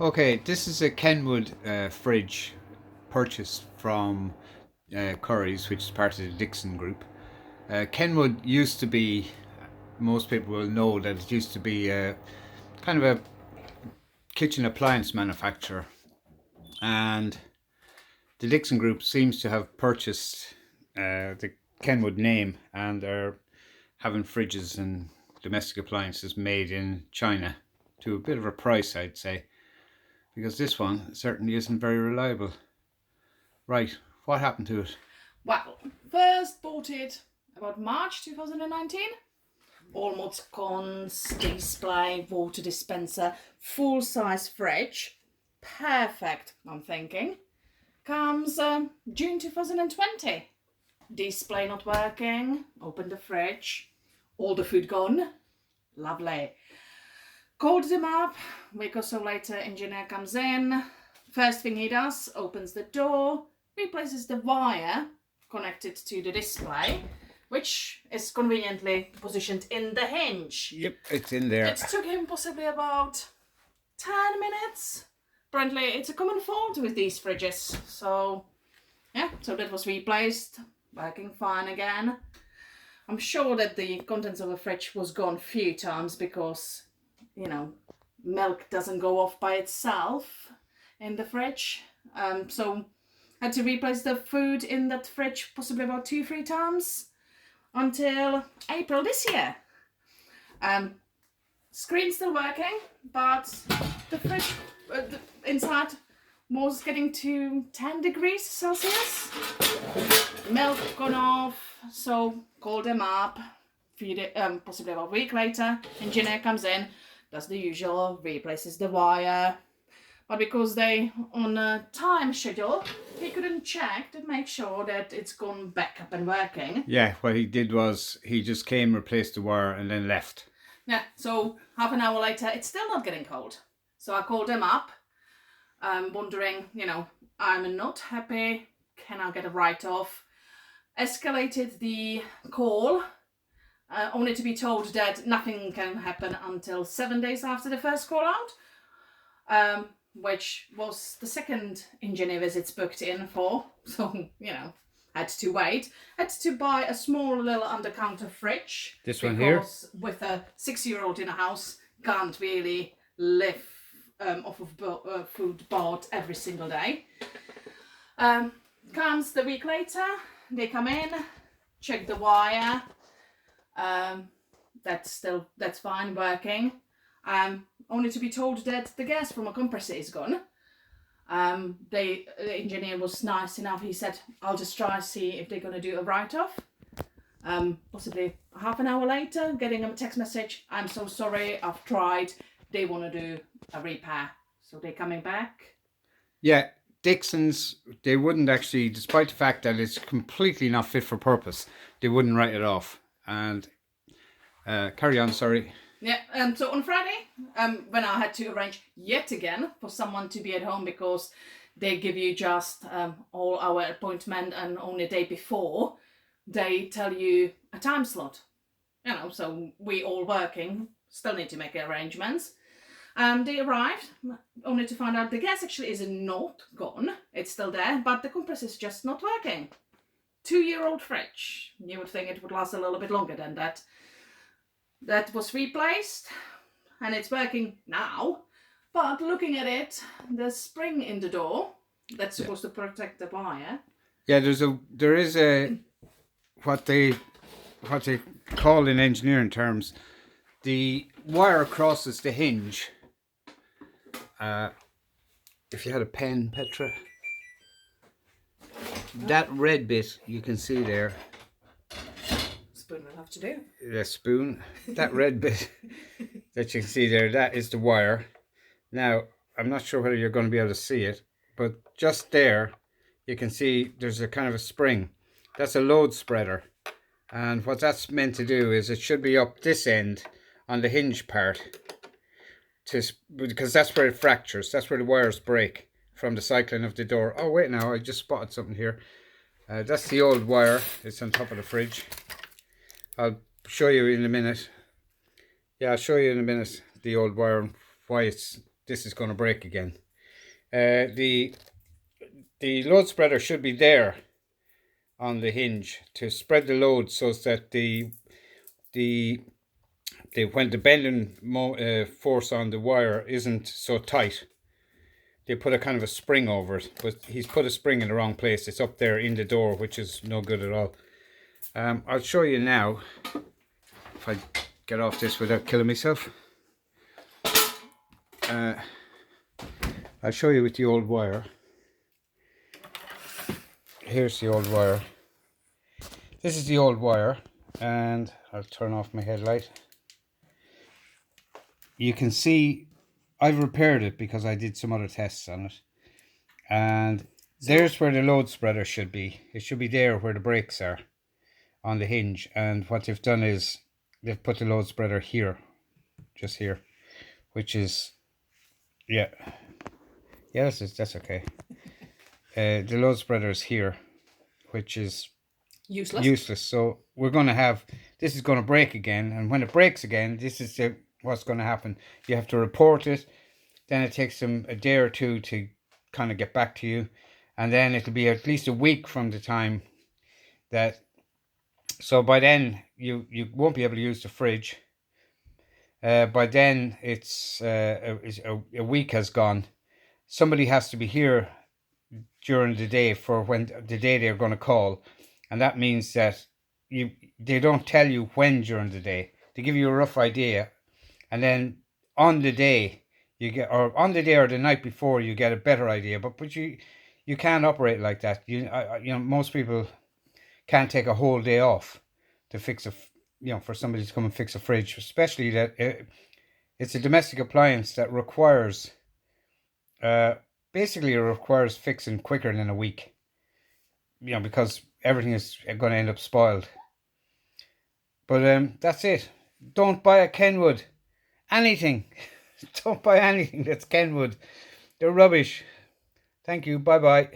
Okay, this is a Kenwood fridge purchased from Curry's, which is part of the Dixon group. Kenwood used to be, most people will know that it used to be kind of a kitchen appliance manufacturer, and the Dixon group seems to have purchased the Kenwood name and are having fridges and domestic appliances made in China to a bit of a price, I'd say, because this one certainly isn't very reliable. Right, what happened to it? Well, first bought it about March 2019. All mods cons, display, water dispenser, full size fridge. Perfect, I'm thinking. Comes June 2020. Display not working. Open the fridge. All the food gone. Lovely. Called them up. Week or so later, engineer comes in. First thing he does, opens the door, replaces the wire connected to the display, which is conveniently positioned in the hinge. Yep, it's in there. It took him possibly about 10 minutes. Apparently, it's a common fault with these fridges. So, yeah, so that was replaced, working fine again. I'm sure that the contents of the fridge was gone a few times because, milk doesn't go off by itself in the fridge. So had to replace the food in that fridge possibly about 2-3 times until April this year. Screen's still working, but the fridge inside was getting to 10 degrees Celsius. Milk gone off, so called them up. Possibly about a week later, engineer comes in, does the usual, replaces the wire. But because they on a time schedule, he couldn't check to make sure that it's gone back up and working. Yeah, what he did was he just came, replaced the wire, and then left. Yeah, so half an hour later, it's still not getting cold. So I called him up, wondering, I'm not happy. Can I get a write-off? Escalated the call, only to be told that nothing can happen until 7 days after the first call out, which was the second engineer visits booked in for. So, had to wait. Had to buy a small little under-counter fridge. This one here? Because with a 6-year-old in a house, can't really live off of food bought every single day. Comes the week later, they come in, check the wire. That's fine, working. Only to be told that the gas from a compressor is gone. The engineer was nice enough. He said, "I'll just try see if they're going to do a write-off." Possibly half an hour later, getting a text message, "I'm so sorry, I've tried. They want to do a repair." So they're coming back. Yeah, Dixon's, they wouldn't actually, despite the fact that it's completely not fit for purpose, they wouldn't write it off. And carry on, sorry. Yeah, so on Friday, when I had to arrange yet again for someone to be at home because they give you just all our appointment and only a day before, they tell you a time slot. So we all working, still need to make arrangements. They arrived, only to find out the gas actually is not gone. It's still there, but the compressor is just not working. 2-year-old fridge. You would think it would last a little bit longer than that. That was replaced, and it's working now. But looking at it, the spring in the door that's supposed to protect the wire. Yeah, there is a what they call in engineering terms, the wire crosses the hinge. If you had a pen, Petra, that red bit you can see there. Spoon will have to do. The spoon, that red bit that you can see there, that is the wire. Now, I'm not sure whether you're going to be able to see it, but just there, you can see there's a kind of a spring. That's a load spreader. And what that's meant to do is it should be up this end on the hinge part, because that's where it fractures. That's where the wires break from the cycling of the door. Oh, wait now, I just spotted something here. That's the old wire. It's on top of the fridge. I'll show you in a minute. Yeah, I'll show you in a minute the old wire and why it's this is going to break again. The load spreader should be there on the hinge to spread the load so that the when the bending force on the wire isn't so tight. They put a kind of a spring over it, but he's put a spring in the wrong place. It's up there in the door, which is no good at all. I'll show you now, if I get off this without killing myself. I'll show you with the old wire. Here's the old wire. This is the old wire, and I'll turn off my headlight. You can see I've repaired it because I did some other tests on it. And there's where the load spreader should be. It should be there where the brakes are on the hinge. And what they've done is they've put the load spreader here, just here, which is, yeah, that's okay. The load spreader is here, which is useless. So we're going to have, this is going to break again. And when it breaks again, this is what's going to happen. You have to report it. Then it takes them a day or two to kind of get back to you. And then it'll be at least a week from the time that, so by then you won't be able to use the fridge. By then it's a week has gone. Somebody has to be here during the day for when the day they're going to call, and that means that they don't tell you when during the day. They give you a rough idea, and then on the day you get, or on the day or the night before, you get a better idea. But you can't operate like that. You know, most people can't take a whole day off to fix for somebody to come and fix a fridge, especially that it's a domestic appliance that requires basically it requires fixing quicker than a week, because everything is going to end up spoiled. But that's it. Don't buy a Kenwood anything. Don't buy anything that's Kenwood. They're rubbish. Thank you. Bye bye.